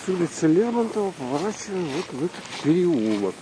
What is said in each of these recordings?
С улицы Лермонтова поворачиваем вот в этот переулок.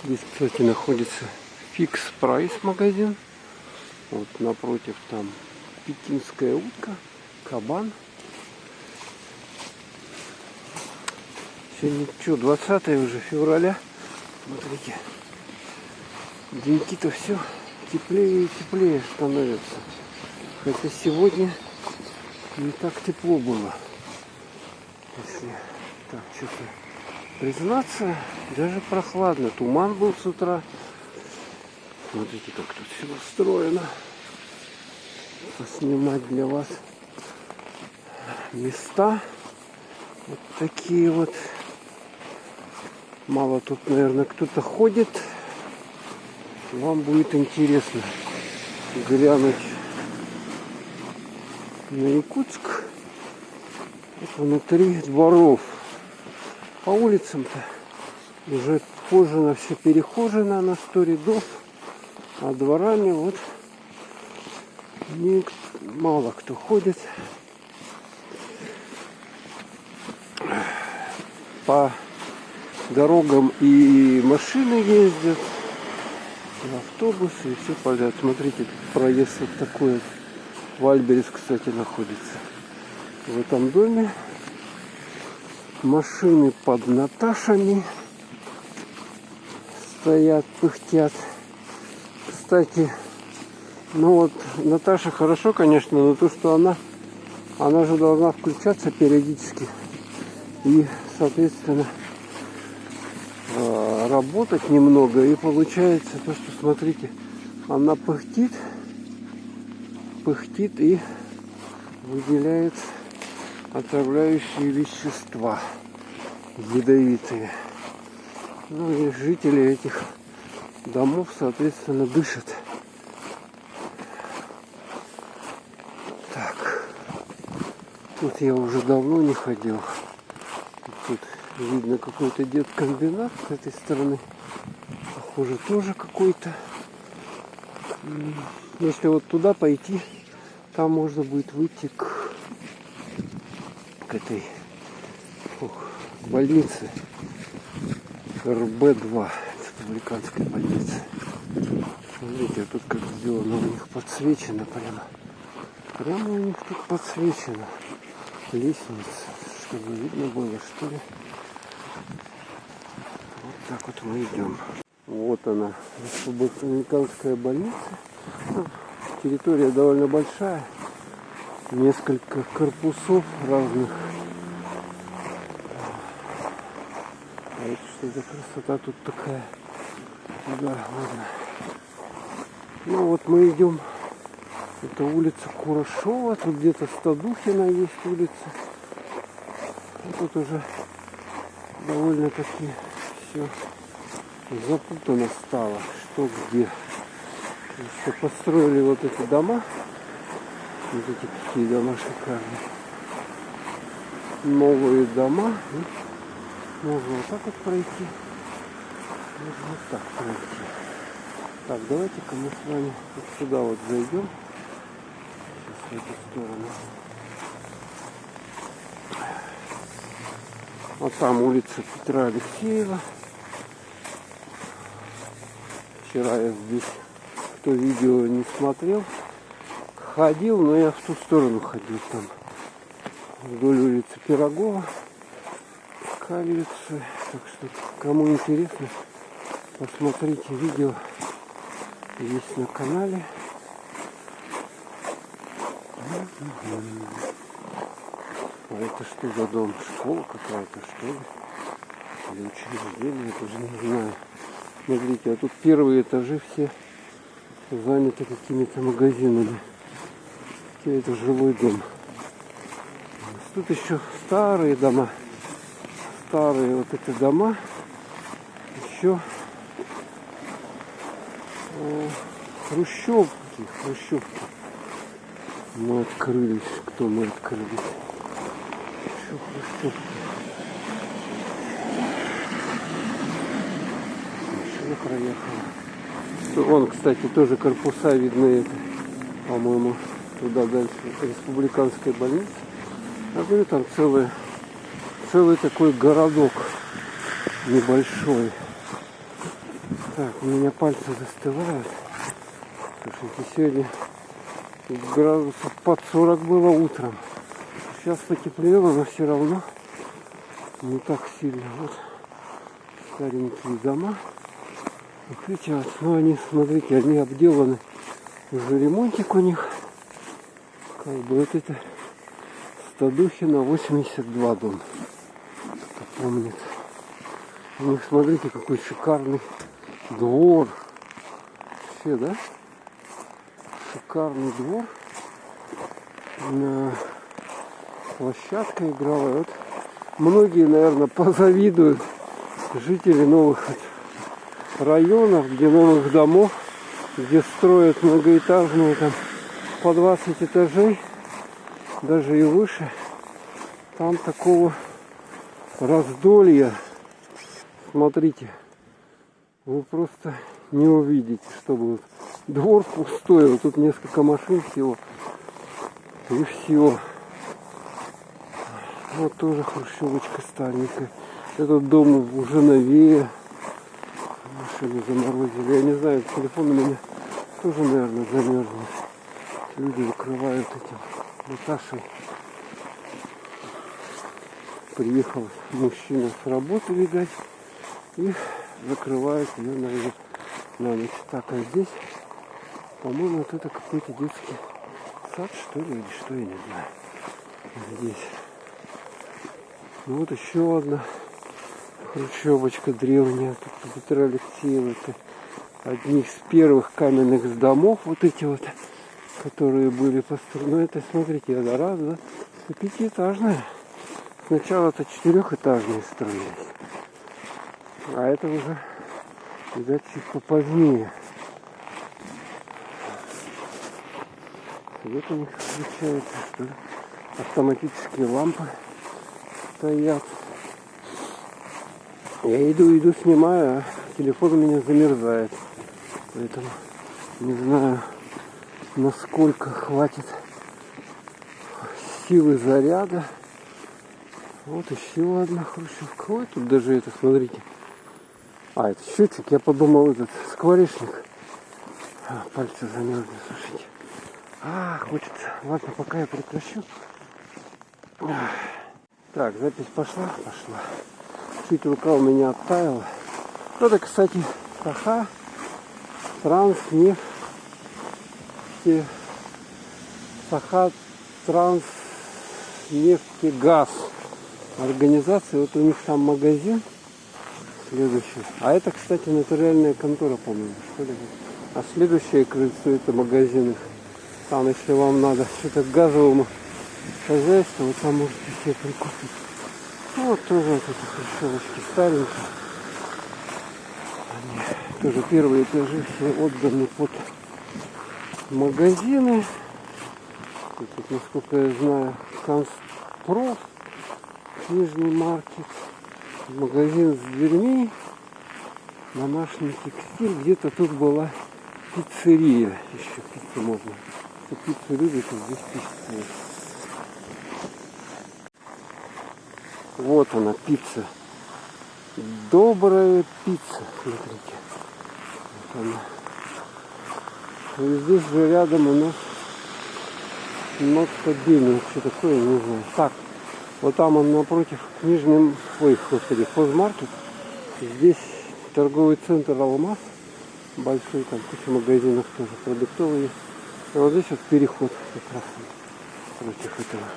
Здесь, кстати, находится Фикс Прайс магазин. Вот напротив там пекинская утка, кабан. Сегодня что, 20 уже февраля. Смотрите, деньки-то все теплее и теплее становятся. Хотя сегодня не так тепло было. Если так что-то признаться, даже прохладно. Туман был с утра. Смотрите, как тут все устроено. Поснимать для вас места. Вот такие вот. Мало тут, наверное, кто-то ходит. Вам будет интересно глянуть на Якутск. Вот внутри дворов. По улицам-то уже кожано, все перехожено на 100 рядов. А дворами вот мало кто ходит. По дорогам и машины ездят, и автобусы, и все подряд. Смотрите, проезд вот такой вот. Вальберес, кстати, находится в этом доме. Машины под Наташами стоят, пыхтят. Кстати, ну вот Наташа хорошо, конечно, но то, что она же должна включаться периодически и, соответственно, работать немного. И получается то, что, смотрите, она пыхтит и выделяет отравляющие вещества, ядовитые. Ну и жители этих домов, соответственно, дышат. Так, тут я уже давно не ходил. Тут видно какой-то деткомбинат с этой стороны. Похоже, тоже какой-то. Если вот туда пойти, там можно будет выйти к этой к больнице РБ-2, республиканской больницы. Смотрите, тут как сделано у них подсвечено прямо у них тут подсвечено лестница, чтобы видно было, что ли. Вот так вот мы идем. Вот она, республиканская больница. Территория довольно большая. Несколько корпусов разных. А это что за красота тут такая? Да, ладно. Ну вот мы идем. Это улица Курашова. Тут где-то Стадухина есть улица. И тут уже довольно-таки все запутано стало. Что где. Что построили вот эти дома. Вот эти какие дома шикарные. Новые дома. И можно вот так вот пройти. Можно вот так пройти. Так, давайте-ка мы с вами вот сюда вот зайдем. Сейчас в эту сторону. Вот там улица Петра Алексеева. Вчера я здесь, кто видео не смотрел, ходил, но я в ту сторону ходил, там вдоль улицы Пирогова, Кавицы. Так что, кому интересно, посмотрите видео, есть на канале. А это что за дом? Школа какая-то, что ли? Или учреждение, я даже не знаю. Смотрите, а тут первые этажи все заняты какими-то магазинами. Это жилой дом. Тут еще старые дома. Старые вот эти дома. Еще хрущевки. Мы открылись. Кто мы открылись? Еще хрущевки. Машина проехала. Вон, кстати, тоже корпуса видны. Это, по-моему, туда дальше республиканской больницы. Я говорю, там целый такой городок небольшой. Так, у меня пальцы застывают. Слушайте, сегодня градусов под 40 было утром. Сейчас потеплело, но все равно не так сильно. Вот старенькие дома. Вот эти вот, ну они, смотрите, они обделаны. Уже ремонтик у них. Как бы вот это Стадухина 82 дом. Кто помнит. У них, смотрите, какой шикарный двор. Вообще, да? Шикарный двор. На площадка игровая. Вот многие, наверное, позавидуют жители новых районов, где новых домов, где строят многоэтажные там по 20 этажей, даже и выше. Там такого раздолья, смотрите, вы просто не увидите, чтобы вот двор пустой, вот тут несколько машин всего, и все. Вот тоже хрущевочка старенькая. Этот дом уже новее. Машины заморозили. Я не знаю, телефон у меня тоже, наверное, замерзнет. Люди закрывают этим Наташей. Приехал мужчина с работы, видать, и закрывает ее, наверное, на ночь. Так, а здесь, по-моему, вот это какой-то детский сад, что ли, или что, я не знаю. Здесь. Ну вот еще одна хрущевочка древняя. Тут Петра Алексеева. Это одни из первых каменных домов, вот эти вот, которые были построены. Ну это, смотрите, это раз, да, и пятиэтажная. Сначала-то четырехэтажные строились. А это уже, видать, чуть попозднее. Свет у них включается, что ли. Автоматические лампы стоят. Я иду, снимаю, а телефон у меня замерзает. Поэтому не знаю, насколько хватит силы заряда. Вот еще одна хрущевка. Ой, тут даже это, смотрите. А, это счетчик. Я подумал, этот скворечник. Пальцы замерзли, слушайте. Хочется. Ладно, пока я прекращу. Так, запись пошла. Чуть рука у меня оттаяла. Это, кстати, Саха, Транснефть, Саха, Транснефтегаз. Организация, вот у них там магазин следующий. А это, кстати, нотариальная контора, по-моему, что ли. А следующее крыльцо это магазин их. Там, если вам надо что-то к газовому хозяйству, вы там можете себе прикупить. Ну, вот тоже вот эти хрущевочки старенькие. Они тоже первые этажи все отданы под магазины. И тут, насколько я знаю, Конспроф, книжный маркет, магазин с дверьми, домашний текстиль. Где-то тут была пиццерия. Еще пиццу можно. Кто пиццу любит, то здесь пицца. Вот она, пицца. Добрая пицца, смотрите. Вот она. И здесь же рядом у нас нотка Бенин. Что такое, я не знаю. Так, вот там он напротив книжный, хозмаркет. Здесь торговый центр Алмаз. Большой, там куча магазинов тоже продуктовые. И вот здесь вот переход как раз против этого.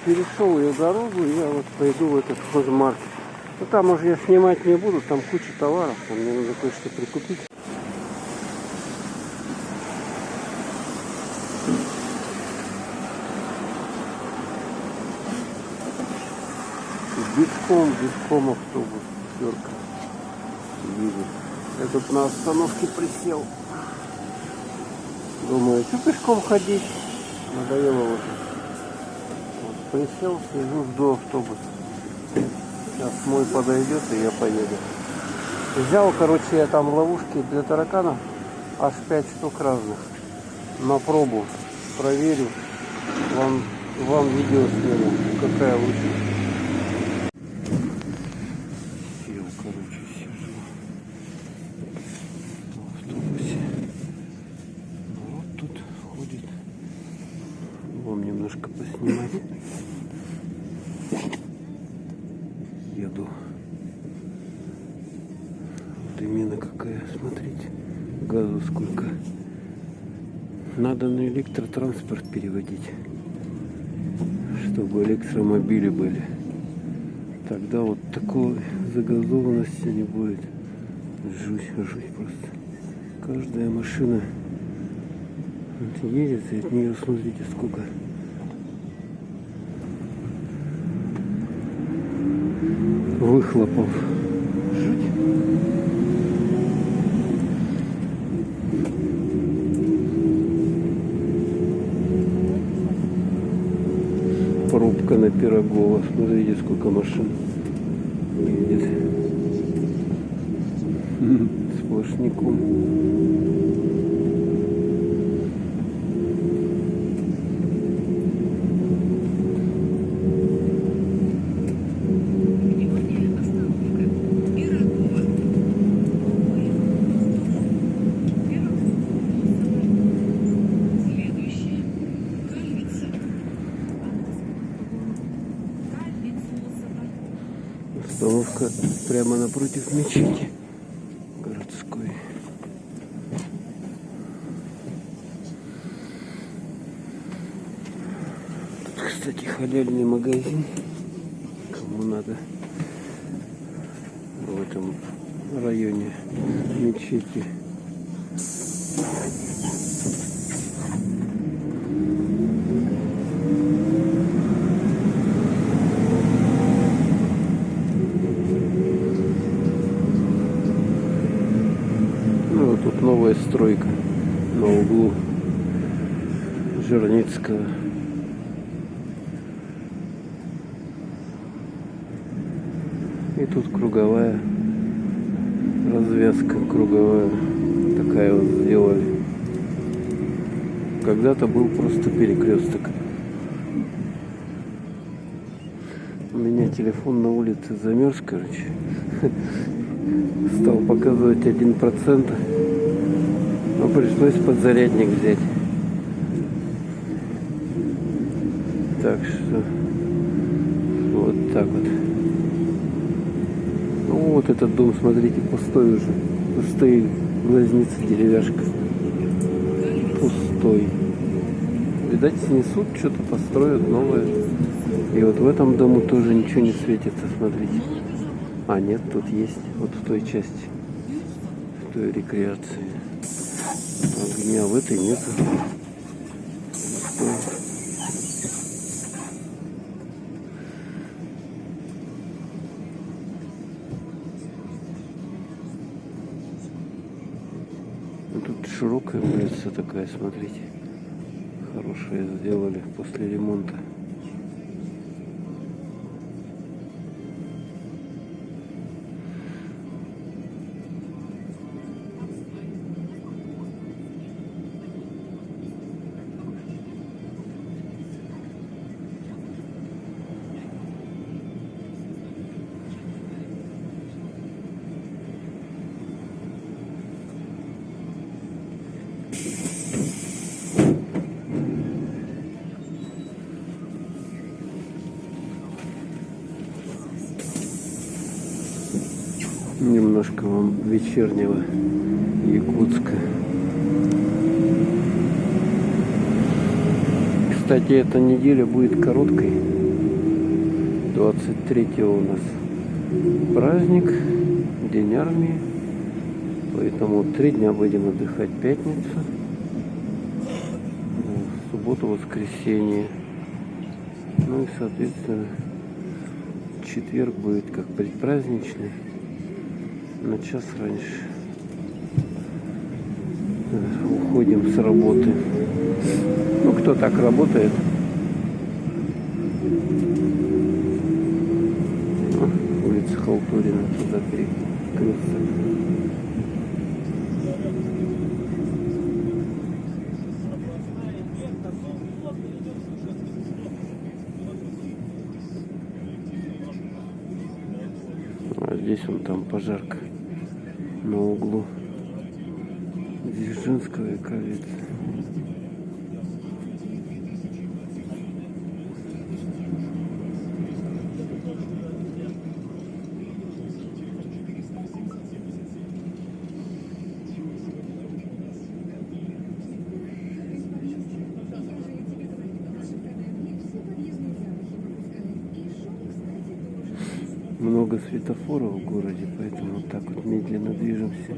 Перешел я дорогу, и я вот пойду в этот хозмаркет. Ну там уже я снимать не буду, там куча товаров, там мне надо кое-что прикупить. Битком автобус, пятерка. Видит. Я тут на остановке присел. Думаю, что пешком ходить? Надоело уже. Вот, присел, сижу, жду автобус. Сейчас мой подойдет, и я поеду. Взял, короче, я там ловушки для тараканов. Аж 5 штук разных. На пробу. Проверю. Вам видео сниму, какая лучше. тут ходит. Вам немножко поснимать. Еду. Вот именно какая, смотрите. Газу сколько. Надо на электротранспорт переводить, чтобы электромобили были. Тогда вот такой загазованности не будет. Жуть просто. Каждая машина вот едет, и от нее смотрите сколько. Выхлопов. Жуть. Пробка на Пирогова. Смотрите, сколько машин едет. Сплошняком. Остановка прямо напротив мечети городской. Тут, кстати, халяльный магазин. Кому надо в этом районе мечети. Тут новая стройка на углу Жирницкого. И тут круговая развязка, круговая такая вот сделали. Когда-то был просто перекресток. У меня телефон на улице замерз, короче. Стал показывать 1%. Но пришлось подзарядник взять. Так что вот так вот. Ну вот этот дом, смотрите, пустой уже. Пустые глазницы, деревяшка. Пустой. Видать, снесут, что-то построят новое. И вот в этом дому тоже ничего не светится, смотрите. А нет, тут есть. Вот в той части. В той рекреации. Огня в этой нет. Тут широкая улица такая, смотрите. Хорошая сделали после ремонта. Немножко вам вечернего Якутска. Кстати, эта неделя будет короткой. 23-го у нас праздник, День армии. Поэтому 3 дня будем отдыхать. Пятницу, субботу, воскресенье. Ну и, соответственно, четверг будет как предпраздничный. На час раньше уходим с работы. Ну, кто так работает. Улица Халтурина, туда перекресток. А здесь вон там пожарка на углу. Дзержинского и Кравец. Много светофоров в городе, поэтому вот так вот медленно движемся.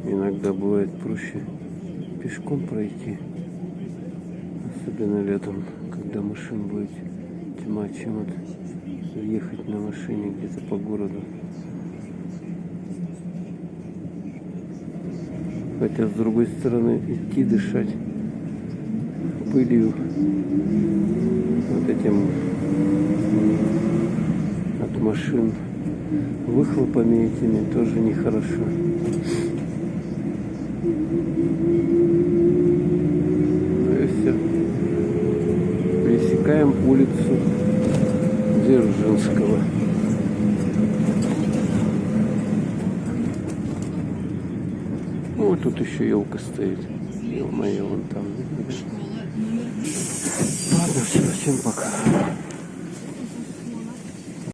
Иногда бывает проще пешком пройти, особенно летом, когда машин будет тьма, чем вот ехать на машине где-то по городу. Хотя с другой стороны идти дышать пылью, вот этим от машин, выхлопами этими тоже нехорошо. Ну и все. Пересекаем улицу Дзержинского. Ну, вот тут еще елка стоит. Ё-моё, вон там. Ладно, все, всем пока.